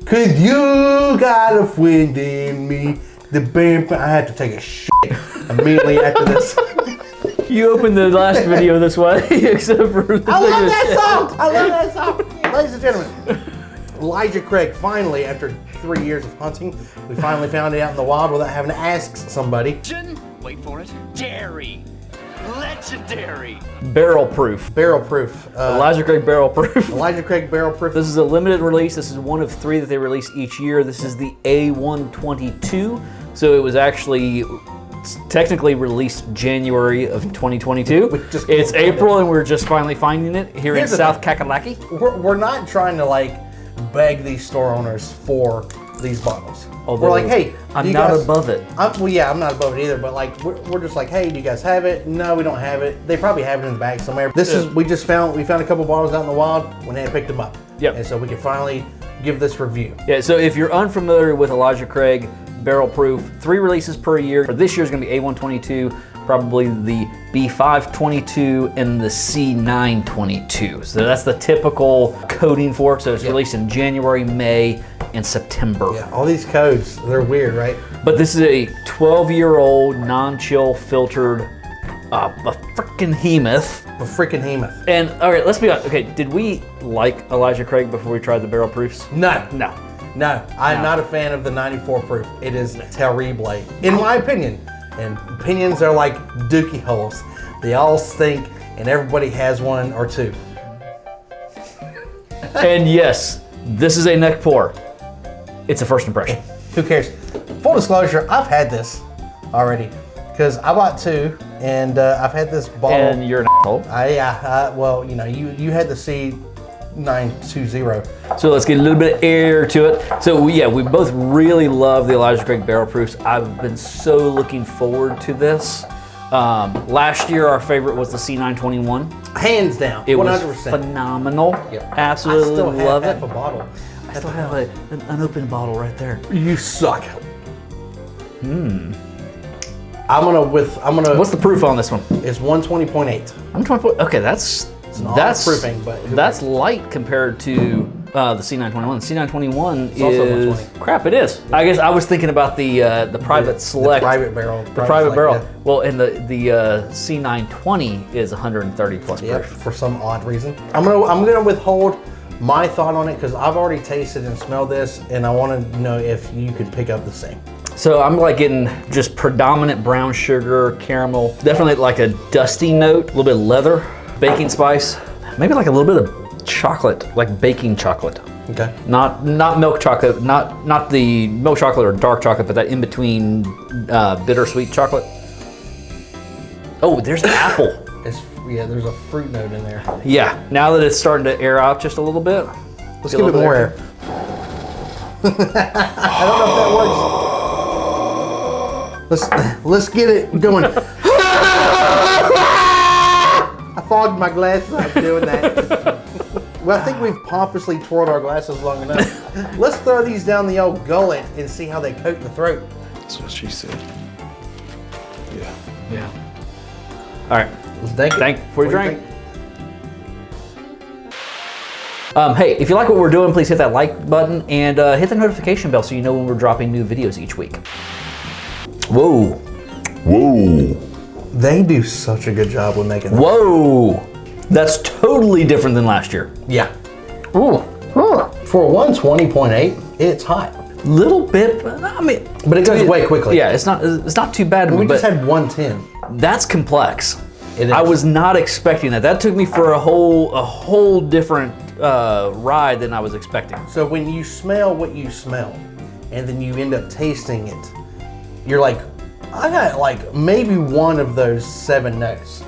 'Cause you got a friend in me. The band. I had to take a shit immediately after this. You opened the last video this way, except for the I love that song. I love that song. Ladies and gentlemen, Elijah Craig, finally, after 3 years of hunting, we finally found it out in the wild without having to ask somebody. Wait for it. Dairy. Legendary. Barrel proof. Barrel proof. Elijah Craig barrel proof. Elijah Craig barrel proof. This is a limited release. This is one of 3 that they release each year. This is the A122. So it was actually technically released January of 2022. It's April and we're just finally finding it here in South Kakalaki. We're not trying to like beg these store owners for these bottles. Although we're like, hey, I'm not above it. Well, yeah, I'm not above it either. But like, we're just like, hey, do you guys have it? No, we don't have it. They probably have it in the bag somewhere. This is we found a couple bottles out in the wild when they picked them up. Yep. And so we can finally give this review. Yeah. So if you're unfamiliar with Elijah Craig barrel proof, 3 releases per year. For this year's going to be A122, probably the B522 and the C922. So that's the typical coding for it. So it's released in January, May, and September. Yeah, all these codes, they're weird, right? But this is a 12-year-old non-chill filtered a freaking hemoth. A freaking hemoth. And all right, let's be honest. Okay, did we like Elijah Craig before we tried the barrel proofs? No. No. I'm not a fan of the 94 proof. It is terrible, in my opinion. And opinions are like dookie holes. They all stink, and everybody has one or two. And yes, this is a neck pour. It's a first impression. Who cares? Full disclosure, I've had this already because I bought 2, and I've had this bottle. And you're an asshole. Well, you know, you had the C920. So let's get a little bit of air to it. So we both really love the Elijah Craig barrel proofs. I've been so looking forward to this. Last year, our favorite was the C921. Hands down, it 100%. was phenomenal. Yep. Absolutely I still love have it. half a bottle. I still have an unopened bottle right there. You suck. What's the proof on this one? It's 120.8. 120. Okay, that's proofing, but that's light compared to the C921. The C921 is also 120. Crap. It is. I guess I was thinking about the private select, the private barrel, the private barrel. Yeah. Well, and the C920 is 130 plus Yep, proof. for some odd reason. I'm gonna withhold my thought on it because I've already tasted and smelled this, and I want to know if you could pick up the same. So I'm like getting just predominant brown sugar, caramel, definitely like a dusty note, a little bit of leather, baking spice, maybe like a little bit of chocolate, like baking chocolate. Okay. Not milk chocolate, not the milk chocolate or dark chocolate, but that in between bittersweet chocolate. Oh, there's apple. There's a fruit note in there. Yeah, now that it's starting to air out just a little bit. Let's give it more air. I don't know if that works. Let's get it going. I fogged my glasses up doing that. Well, I think we've pompously twirled our glasses long enough. Let's throw these down the old gullet and see how they coat the throat. That's what she said. Yeah. All right. Let's thank it. Before you drink. Hey, if you like what we're doing, please hit that like button and hit the notification bell so you know when we're dropping new videos each week. Whoa. They do such a good job with making this. Whoa. That's totally different than last year. Yeah. Ooh. For 120.8, it's hot. Little bit, but it goes away quickly. Yeah, it's not too bad. We just had 110. That's complex. It is. I was not expecting that. That took me for a whole different ride than I was expecting. So when you smell what you smell, and then you end up tasting it, you're like, I got like maybe one of those 7 notes.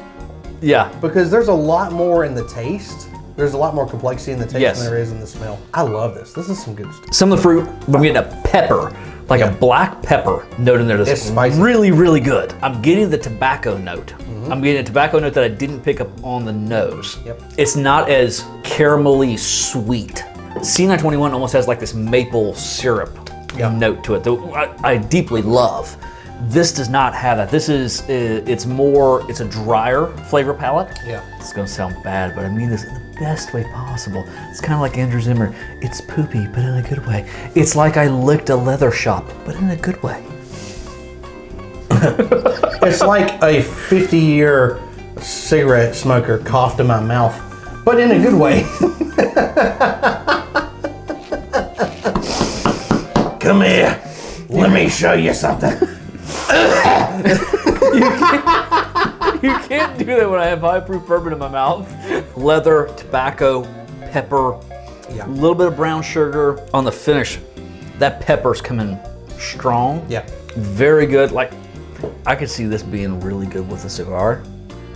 Yeah. Because there's a lot more in the taste. There's a lot more complexity in the taste Yes. than there is in the smell. I love this. This is some good stuff. Some of the fruit, I'm getting a pepper, like a black pepper note in there. That's It's spicy. really, really good. I'm getting the tobacco note. I'm getting a tobacco note that I didn't pick up on the nose. Yep. It's not as caramelly sweet. C921 almost has like this maple syrup note to it that I deeply love. This does not have that. This is, it's a drier flavor palette. Yeah. It's gonna sound bad, but I mean this in the best way possible. It's kind of like Andrew Zimmer. It's poopy, but in a good way. It's like I licked a leather shop, but in a good way. It's like a 50-year cigarette smoker coughed in my mouth, but in a good way. Come here. Let me show you something. You can't do that when I have high proof bourbon in my mouth. Leather, tobacco, pepper, Yeah. a little bit of brown sugar on the finish. That pepper's coming strong. Yeah. Very good. Like, I could see this being really good with a cigar.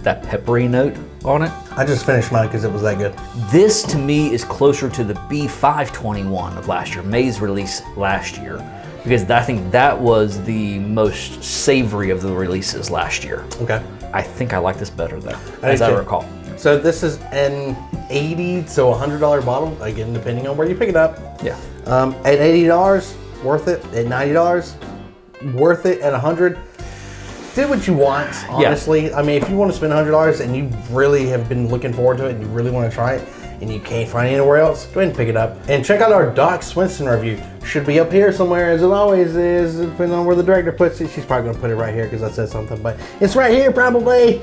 That peppery note on it. I just finished mine because it was that good. This to me is closer to the B521 of last year, May's release last year, because I think that was the most savory of the releases last year. Okay. I think I like this better though, I as do I too. recall. So this is an $80 to $100 bottle, again, depending on where you pick it up. Yeah. At $80, worth it. At $90, worth it. At $100, do what you want, honestly. I mean, if you want to spend $100 and you really have been looking forward to it and you really want to try it and you can't find it anywhere else, go ahead and pick it up. And check out our Doc Swinson review. Should be up here somewhere, as it always is, depending on where the director puts it. She's probably going to put it right here because I said something, but it's right here probably.